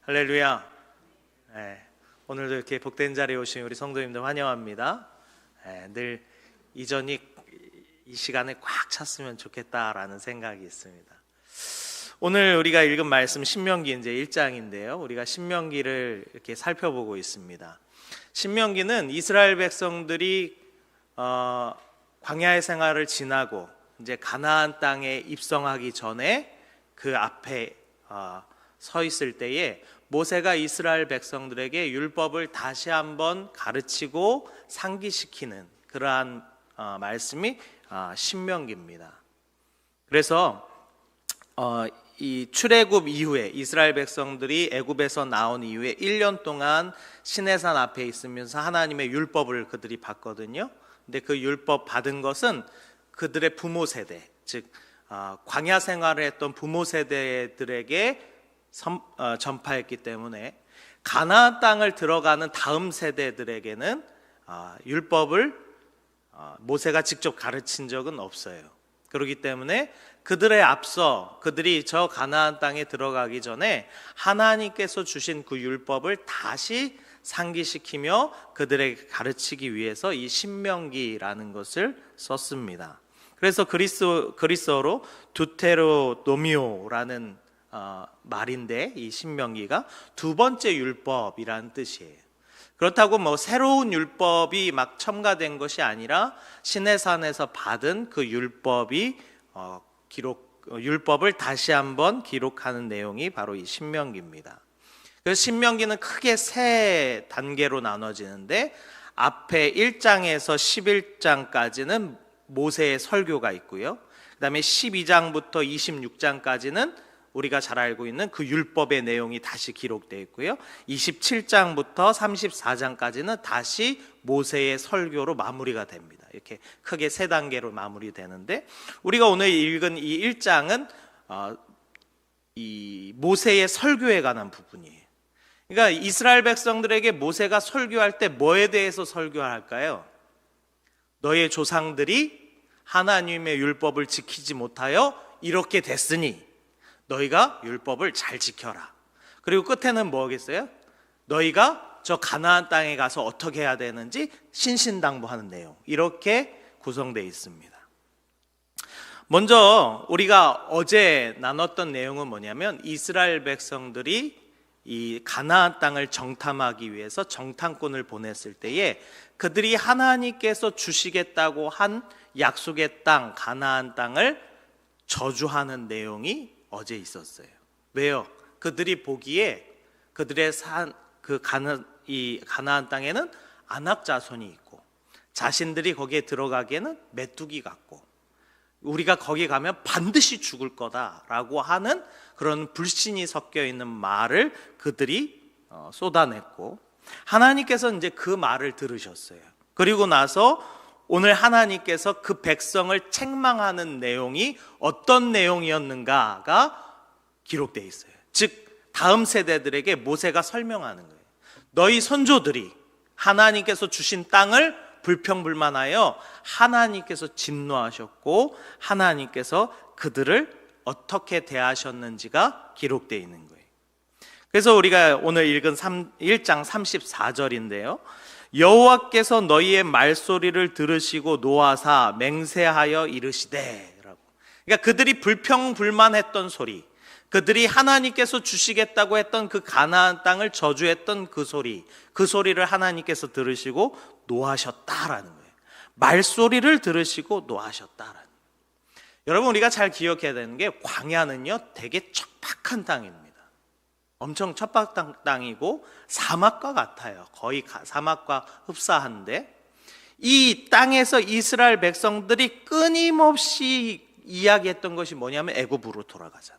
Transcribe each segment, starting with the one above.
할렐루야. 네, 오늘도 이렇게 복된 자리에 오신 우리 성도님들 환영합니다. 늘 이전이 이 시간에 꽉 찼으면 좋겠다라는 생각이 있습니다. 오늘 우리가 읽은 말씀 신명기 이제 1장인데요. 우리가 신명기를 이렇게 살펴보고 있습니다. 신명기는 이스라엘 백성들이 광야의 생활을 지나고 이제 가나안 땅에 입성하기 전에 그 앞에 서 있을 때에 모세가 이스라엘 백성들에게 율법을 다시 한번 가르치고 상기시키는 그러한 말씀이 신명기입니다. 그래서 이 출애굽 이후에 이스라엘 백성들이 애굽에서 나온 이후에 1년 동안 시내산 앞에 있으면서 하나님의 율법을 그들이 받거든요. 근데 그 율법 받은 것은 그들의 부모 세대, 즉 광야 생활을 했던 부모 세대들에게 전파했기 때문에 가나안 땅을 들어가는 다음 세대들에게는 율법을 모세가 직접 가르친 적은 없어요. 그렇기 때문에 그들의 앞서 그들이 저 가나안 땅에 들어가기 전에 하나님께서 주신 그 율법을 다시 상기시키며 그들에게 가르치기 위해서 이 신명기라는 것을 썼습니다. 그래서 그리스어로 두테로노미오라는 말인데 이 신명기가 두 번째 율법이라는 뜻이에요. 그렇다고 새로운 율법이 막 첨가된 것이 아니라 시내산에서 받은 그 율법이 율법을 다시 한번 기록하는 내용이 바로 이 신명기입니다. 그래서 신명기는 크게 세 단계로 나눠지는데 앞에 1장에서 11장까지는 모세의 설교가 있고요. 그 다음에 12장부터 26장까지는 우리가 잘 알고 있는 그 율법의 내용이 다시 기록되어 있고요. 27장부터 34장까지는 다시 모세의 설교로 마무리가 됩니다. 이렇게 크게 세 단계로 마무리되는데 우리가 오늘 읽은 이 1장은 이 모세의 설교에 관한 부분이에요. 그러니까 이스라엘 백성들에게 모세가 설교할 때 뭐에 대해서 설교할까요? 너의 조상들이 하나님의 율법을 지키지 못하여 이렇게 됐으니 너희가 율법을 잘 지켜라. 그리고 끝에는 뭐겠어요? 너희가 저 가나안 땅에 가서 어떻게 해야 되는지 신신당부하는 내용, 이렇게 구성되어 있습니다. 먼저 우리가 어제 나눴던 내용은 뭐냐면 이스라엘 백성들이 이 가나안 땅을 정탐하기 위해서 정탐꾼을 보냈을 때에 그들이 하나님께서 주시겠다고 한 약속의 땅 가나안 땅을 저주하는 내용이 어제 있었어요. 왜요? 그들이 보기에 그들의 이 가나안 땅에는 안악 자손이 있고 자신들이 거기에 들어가기에는 메뚜기 같고 우리가 거기 가면 반드시 죽을 거다라고 하는 그런 불신이 섞여 있는 말을 그들이 쏟아냈고 하나님께서 이제 그 말을 들으셨어요. 그리고 나서 오늘 하나님께서 그 백성을 책망하는 내용이 어떤 내용이었는가가 기록되어 있어요. 즉 다음 세대들에게 모세가 설명하는 거예요. 너희 선조들이 하나님께서 주신 땅을 불평불만하여 하나님께서 진노하셨고 하나님께서 그들을 어떻게 대하셨는지가 기록되어 있는 거예요. 그래서 우리가 오늘 읽은 1장 34절인데요. 여호와께서 너희의 말소리를 들으시고 노하사 맹세하여 이르시되 라고. 그러니까 그들이 불평불만했던 소리, 그들이 하나님께서 주시겠다고 했던 그 가나안 땅을 저주했던 그 소리를 하나님께서 들으시고 노하셨다라는 거예요. 말소리를 들으시고 노하셨다라는 거예요. 여러분 우리가 잘 기억해야 되는 게 광야는요 되게 척박한 땅입니다. 엄청 척박한 땅이고 사막과 같아요. 거의 사막과 흡사한데 이 땅에서 이스라엘 백성들이 끊임없이 이야기했던 것이 뭐냐면 애굽으로 돌아가자.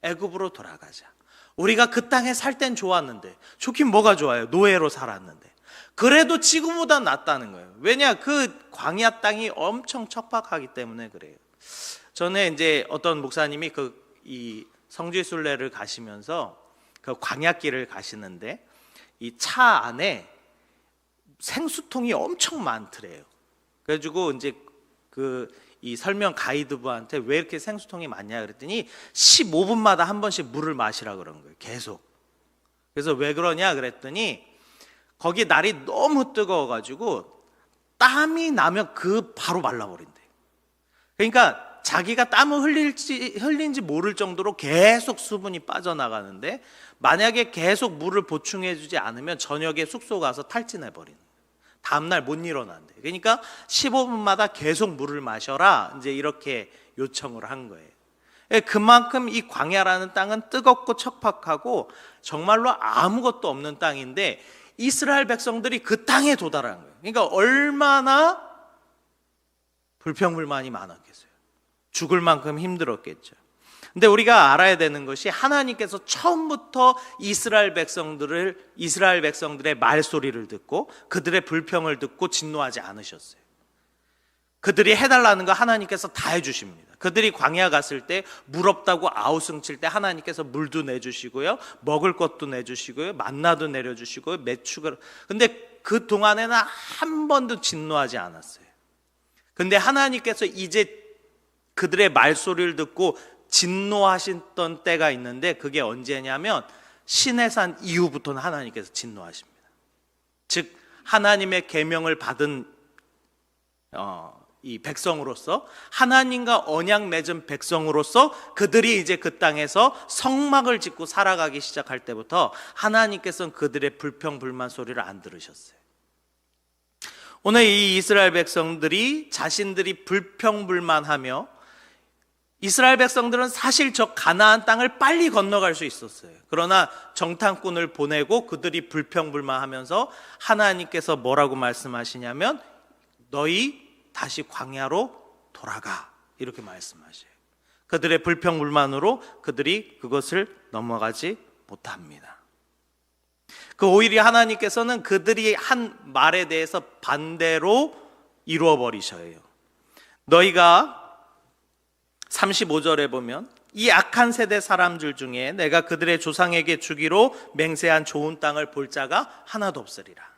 애굽으로 돌아가자. 우리가 그 땅에 살 땐 좋았는데 좋긴 뭐가 좋아요? 노예로 살았는데 그래도 지금보다 낫다는 거예요. 왜냐? 그 광야 땅이 엄청 척박하기 때문에 그래요. 전에 이제 어떤 목사님이 이 성지순례를 가시면서 그 광야길을 가시는데 이 차 안에 생수통이 엄청 많더래요. 그래가지고 이제 이 설명 가이드부한테 왜 이렇게 생수통이 많냐 그랬더니 15분마다 한 번씩 물을 마시라 그런 거예요. 계속. 그래서 왜 그러냐 그랬더니 거기 날이 너무 뜨거워가지고 땀이 나면 바로 말라버린대. 그러니까 자기가 땀을 흘린지 모를 정도로 계속 수분이 빠져나가는데, 만약에 계속 물을 보충해주지 않으면 저녁에 숙소 가서 탈진해버리는 거예요. 다음날 못 일어난대. 그러니까 15분마다 계속 물을 마셔라, 이제 이렇게 요청을 한 거예요. 그만큼 이 광야라는 땅은 뜨겁고 척박하고 정말로 아무것도 없는 땅인데, 이스라엘 백성들이 그 땅에 도달한 거예요. 그러니까 얼마나 불평불만이 많았겠어요. 죽을 만큼 힘들었겠죠. 근데 우리가 알아야 되는 것이, 하나님께서 처음부터 이스라엘 백성들의 말소리를 듣고 그들의 불평을 듣고 진노하지 않으셨어요. 그들이 해달라는 거 하나님께서 다 해주십니다. 그들이 광야 갔을 때 물 없다고 아우성칠 때 하나님께서 물도 내주시고요, 먹을 것도 내주시고요, 만나도 내려주시고요, 메추가. 근데 그 동안에는 한 번도 진노하지 않았어요. 근데 하나님께서 이제 그들의 말소리를 듣고 진노하셨던 때가 있는데, 그게 언제냐면 시내산 이후부터는 하나님께서 진노하십니다. 즉 하나님의 계명을 받은 이 백성으로서, 하나님과 언약 맺은 백성으로서 그들이 이제 그 땅에서 성막을 짓고 살아가기 시작할 때부터 하나님께서는 그들의 불평 불만 소리를 안 들으셨어요. 오늘 이 이스라엘 백성들이 자신들이 불평불만하며, 이스라엘 백성들은 사실 저 가나안 땅을 빨리 건너갈 수 있었어요. 그러나 정탐꾼을 보내고 그들이 불평불만하면서 하나님께서 뭐라고 말씀하시냐면, 너희 다시 광야로 돌아가, 이렇게 말씀하셔요. 그들의 불평불만으로 그들이 그것을 넘어가지 못합니다. 오히려 하나님께서는 그들이 한 말에 대해서 반대로 이루어 버리셔요. 너희가 35절에 보면, 이 악한 세대 사람들 중에 내가 그들의 조상에게 주기로 맹세한 좋은 땅을 볼 자가 하나도 없으리라.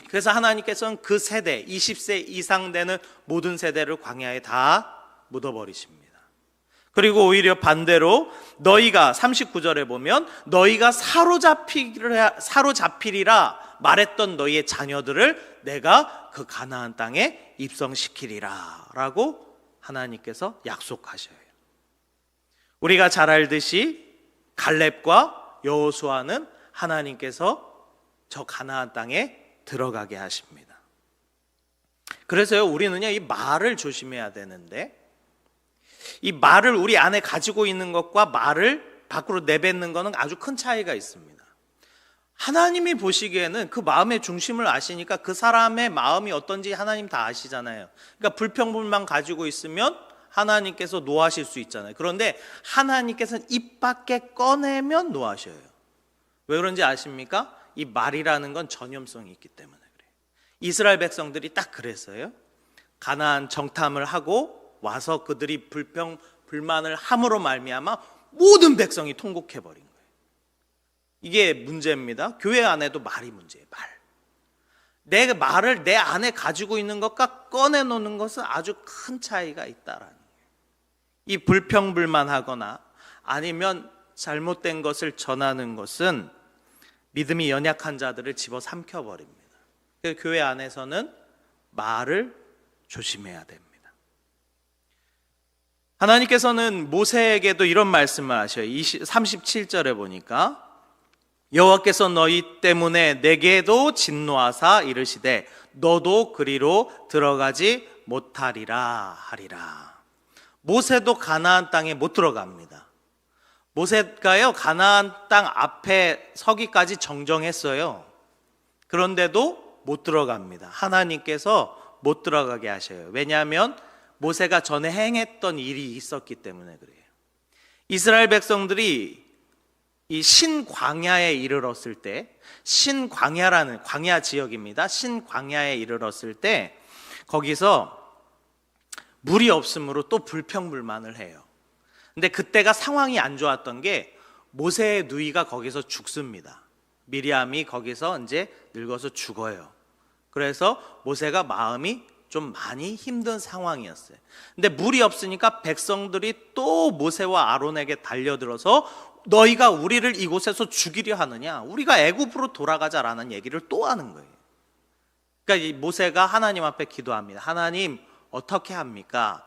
그래서 하나님께서는 그 세대, 20세 이상 되는 모든 세대를 광야에 다 묻어버리십니다. 그리고 오히려 반대로 너희가 39절에 보면, 너희가 사로잡히리라 말했던 너희의 자녀들을 내가 그 가나안 땅에 입성시키리라 라고 하나님께서 약속하셔요. 우리가 잘 알듯이 갈렙과 여호수아는 하나님께서 저 가나안 땅에 들어가게 하십니다. 그래서요, 우리는요, 이 말을 조심해야 되는데, 이 말을 우리 안에 가지고 있는 것과 말을 밖으로 내뱉는 것은 아주 큰 차이가 있습니다. 하나님이 보시기에는 그 마음의 중심을 아시니까 그 사람의 마음이 어떤지 하나님 다 아시잖아요. 그러니까 불평불만 가지고 있으면 하나님께서 노하실 수 있잖아요. 그런데 하나님께서는 입 밖에 꺼내면 노하셔요. 왜 그런지 아십니까? 이 말이라는 건 전염성이 있기 때문에 그래요. 이스라엘 백성들이 딱 그랬어요. 가나안 정탐을 하고 와서 그들이 불평불만을 함으로 말미암아 모든 백성이 통곡해버린 거예요. 이게 문제입니다. 교회 안에도 말이 문제예요. 내 말을 내 안에 가지고 있는 것과 꺼내놓는 것은 아주 큰 차이가 있다라는 거예요. 이 불평불만하거나 아니면 잘못된 것을 전하는 것은 믿음이 연약한 자들을 집어삼켜버립니다. 그래서 교회 안에서는 말을 조심해야 됩니다. 하나님께서는 모세에게도 이런 말씀을 하셔요. 37절에 보니까, 여호와께서 너희 때문에 내게도 진노하사 이르시되 너도 그리로 들어가지 못하리라 하리라. 모세도 가나안 땅에 못 들어갑니다. 모세가요, 가나안 땅 앞에 서기까지 정정했어요. 그런데도 못 들어갑니다. 하나님께서 못 들어가게 하셔요. 왜냐하면 모세가 전에 행했던 일이 있었기 때문에 그래요. 이스라엘 백성들이 이 신광야에 이르렀을 때, 신광야라는 광야 지역입니다. 신광야에 이르렀을 때 거기서 물이 없으므로 또 불평불만을 해요. 근데 그때가 상황이 안 좋았던 게, 모세의 누이가 거기서 죽습니다. 미리암이 거기서 이제 늙어서 죽어요. 그래서 모세가 마음이 좀 많이 힘든 상황이었어요. 근데 물이 없으니까 백성들이 또 모세와 아론에게 달려들어서 너희가 우리를 이곳에서 죽이려 하느냐? 우리가 애굽으로 돌아가자라는 얘기를 또 하는 거예요. 그러니까 이 모세가 하나님 앞에 기도합니다. 하나님, 어떻게 합니까?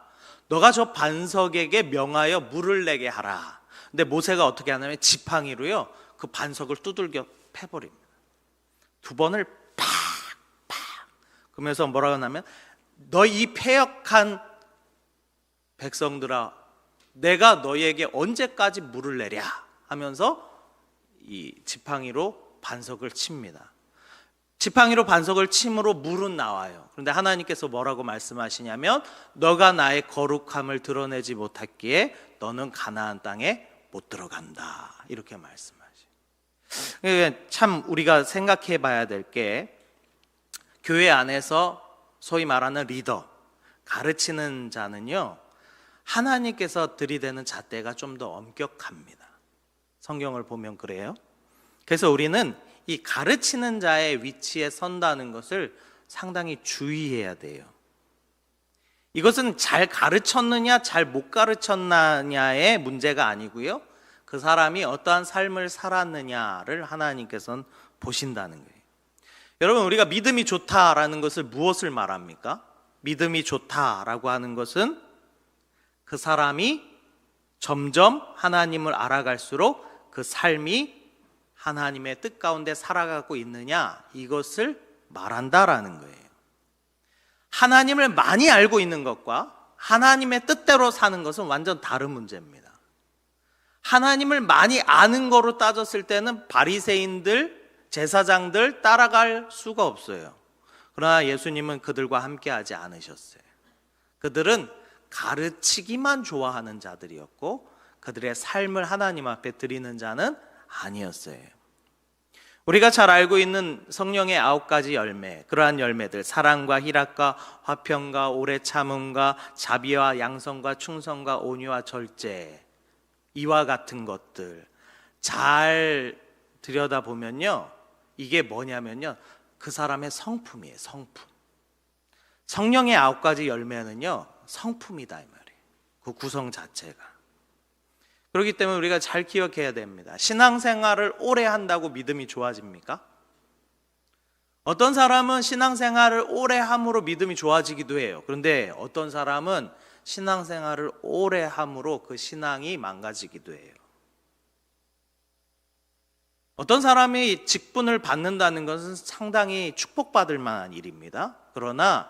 너가 저 반석에게 명하여 물을 내게 하라. 근데 모세가 어떻게 하냐면 지팡이로요, 그 반석을 두들겨 패버립니다. 두 번을 팍 그러면서 뭐라고 하냐면, 너 이 패역한 백성들아, 내가 너희에게 언제까지 물을 내랴 하면서 이 지팡이로 반석을 칩니다. 지팡이로 반석을 침으로 물은 나와요. 그런데 하나님께서 뭐라고 말씀하시냐면, 너가 나의 거룩함을 드러내지 못했기에 너는 가나안 땅에 못 들어간다, 이렇게 말씀하시죠. 참 우리가 생각해 봐야 될 게, 교회 안에서 소위 말하는 리더, 가르치는 자는요, 하나님께서 들이대는 잣대가 좀 더 엄격합니다. 성경을 보면 그래요. 그래서 우리는 이 가르치는 자의 위치에 선다는 것을 상당히 주의해야 돼요. 이것은 잘 가르쳤느냐 잘 못 가르쳤느냐의 문제가 아니고요, 그 사람이 어떠한 삶을 살았느냐를 하나님께서는 보신다는 거예요. 여러분, 우리가 믿음이 좋다라는 것을 무엇을 말합니까? 믿음이 좋다라고 하는 것은 그 사람이 점점 하나님을 알아갈수록 그 삶이 하나님의 뜻 가운데 살아가고 있느냐, 이것을 말한다라는 거예요. 하나님을 많이 알고 있는 것과 하나님의 뜻대로 사는 것은 완전 다른 문제입니다. 하나님을 많이 아는 거로 따졌을 때는 바리새인들, 제사장들 따라갈 수가 없어요. 그러나 예수님은 그들과 함께 하지 않으셨어요. 그들은 가르치기만 좋아하는 자들이었고, 그들의 삶을 하나님 앞에 드리는 자는 아니었어요. 우리가 잘 알고 있는 성령의 9가지 열매, 그러한 열매들, 사랑과 희락과 화평과 오래 참음과 자비와 양성과 충성과 온유와 절제, 이와 같은 것들 잘 들여다보면요, 이게 뭐냐면요, 그 사람의 성품이에요. 성품. 성령의 9가지 열매는요, 성품이다, 이 말이에요. 그 구성 자체가. 그렇기 때문에 우리가 잘 기억해야 됩니다. 신앙생활을 오래 한다고 믿음이 좋아집니까? 어떤 사람은 신앙생활을 오래 함으로 믿음이 좋아지기도 해요. 그런데 어떤 사람은 신앙생활을 오래 함으로 그 신앙이 망가지기도 해요. 어떤 사람이 직분을 받는다는 것은 상당히 축복받을 만한 일입니다. 그러나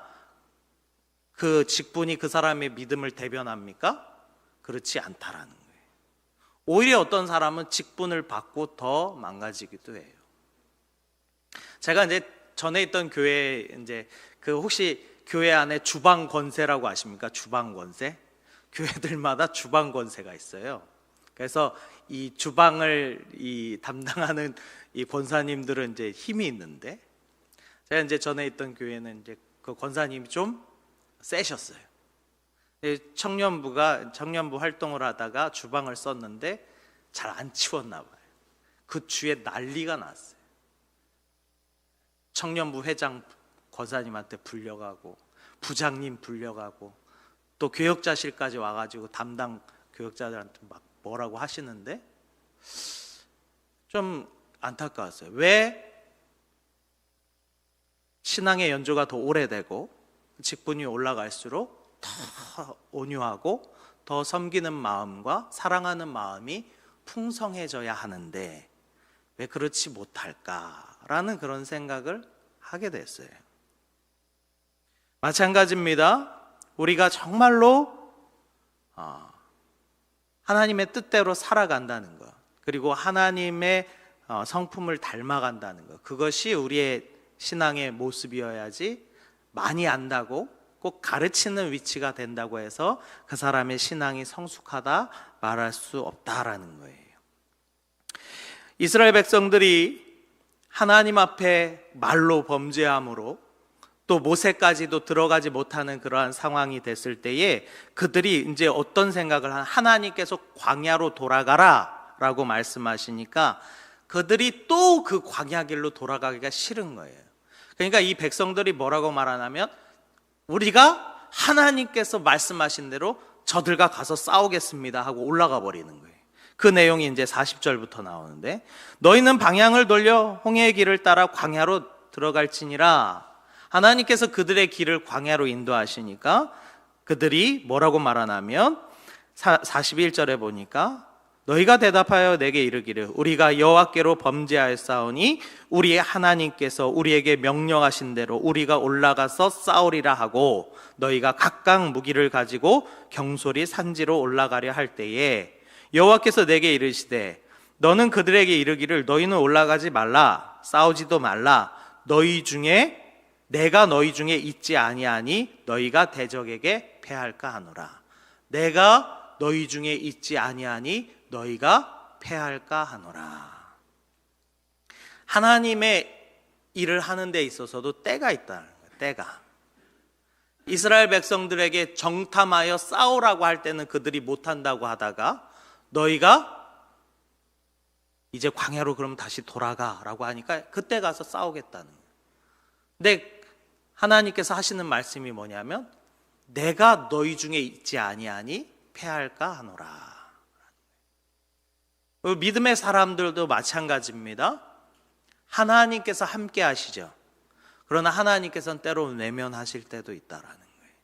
그 직분이 그 사람의 믿음을 대변합니까? 그렇지 않다라는 거예요. 오히려 어떤 사람은 직분을 받고 더 망가지기도 해요. 제가 이제 전에 있던 교회, 이제 그 혹시 교회 안에 주방 권세라고 아십니까? 주방 권세? 교회들마다 주방 권세가 있어요. 그래서 이 주방을 담당하는 이 권사님들은 이제 힘이 있는데, 제가 이제 전에 있던 교회는 이제 그 권사님이 좀 세셨어요. 청년부 활동을 하다가 주방을 썼는데 잘 안 치웠나 봐요. 그 주에 난리가 났어요. 청년부 회장 권사님한테 불려가고, 부장님 불려가고, 또 교역자실까지 와가지고 담당 교역자들한테 막 뭐라고 하시는데 좀 안타까웠어요. 왜 신앙의 연조가 더 오래되고 직분이 올라갈수록 더 온유하고 더 섬기는 마음과 사랑하는 마음이 풍성해져야 하는데 왜 그렇지 못할까라는 그런 생각을 하게 됐어요. 마찬가지입니다. 우리가 정말로 하나님의 뜻대로 살아간다는 것, 그리고 하나님의 성품을 닮아간다는 것, 그것이 우리의 신앙의 모습이어야지, 많이 안다고 꼭 가르치는 위치가 된다고 해서 그 사람의 신앙이 성숙하다 말할 수 없다라는 거예요. 이스라엘 백성들이 하나님 앞에 말로 범죄함으로 또 모세까지도 들어가지 못하는 그러한 상황이 됐을 때에 그들이 이제 어떤 생각을 하나님께서 광야로 돌아가라 라고 말씀하시니까 그들이 또 그 광야 길로 돌아가기가 싫은 거예요. 그러니까 이 백성들이 뭐라고 말하냐면, 우리가 하나님께서 말씀하신 대로 저들과 가서 싸우겠습니다 하고 올라가 버리는 거예요. 그 내용이 이제 40절부터 나오는데, 너희는 방향을 돌려 홍해의 길을 따라 광야로 들어갈지니라. 하나님께서 그들의 길을 광야로 인도하시니까 그들이 뭐라고 말하냐면 41절에 보니까 너희가 대답하여 내게 이르기를 우리가 여호와께로 범죄하였사오니 우리의 하나님께서 우리에게 명령하신 대로 우리가 올라가서 싸우리라 하고, 너희가 각각 무기를 가지고 경솔히 산지로 올라가려 할 때에 여호와께서 내게 이르시되 너는 그들에게 이르기를 너희는 올라가지 말라, 싸우지도 말라. 내가 너희 중에 있지 아니하니 너희가 대적에게 패할까 하노라. 내가 너희 중에 있지 아니하니 너희가 패할까 하노라. 하나님의 일을 하는 데 있어서도 때가 있다는 거예요. 때가. 이스라엘 백성들에게 정탐하여 싸우라고 할 때는 그들이 못한다고 하다가, 너희가 이제 광야로 그럼 다시 돌아가라고 하니까 그때 가서 싸우겠다는 거예요. 근데 하나님께서 하시는 말씀이 뭐냐면 내가 너희 중에 있지 아니하니 패할까 하노라. 믿음의 사람들도 마찬가지입니다. 하나님께서 함께 하시죠. 그러나 하나님께서는 때로 외면하실 때도 있다라는 거예요.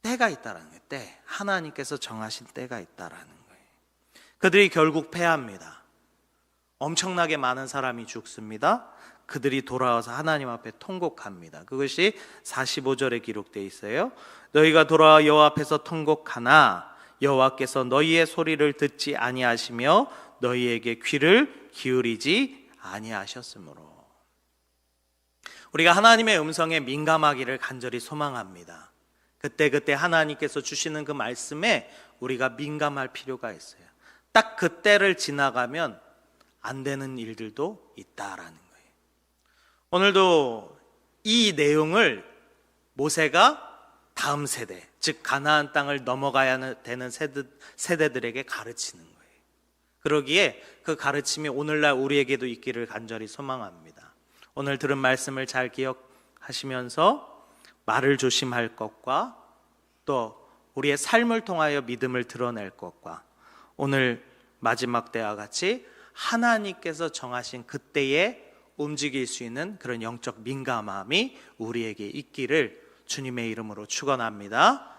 때가 있다라는 거예요. 때. 하나님께서 정하신 때가 있다라는 거예요. 그들이 결국 패합니다. 엄청나게 많은 사람이 죽습니다. 그들이 돌아와서 하나님 앞에 통곡합니다. 그것이 45절에 기록되어 있어요. 너희가 돌아와 여호와 앞에서 통곡하나 여호와께서 너희의 소리를 듣지 아니하시며 너희에게 귀를 기울이지 아니하셨으므로. 우리가 하나님의 음성에 민감하기를 간절히 소망합니다. 그때 하나님께서 주시는 그 말씀에 우리가 민감할 필요가 있어요. 딱 그때를 지나가면 안 되는 일들도 있다라는 거예요. 오늘도 이 내용을 모세가 다음 세대, 즉 가나안 땅을 넘어가야 되는 세대들에게 가르치는 거예요. 그러기에 그 가르침이 오늘날 우리에게도 있기를 간절히 소망합니다. 오늘 들은 말씀을 잘 기억하시면서 말을 조심할 것과 또 우리의 삶을 통하여 믿음을 드러낼 것과 오늘 마지막 때와 같이 하나님께서 정하신 그때에 움직일 수 있는 그런 영적 민감함이 우리에게 있기를 주님의 이름으로 축원합니다.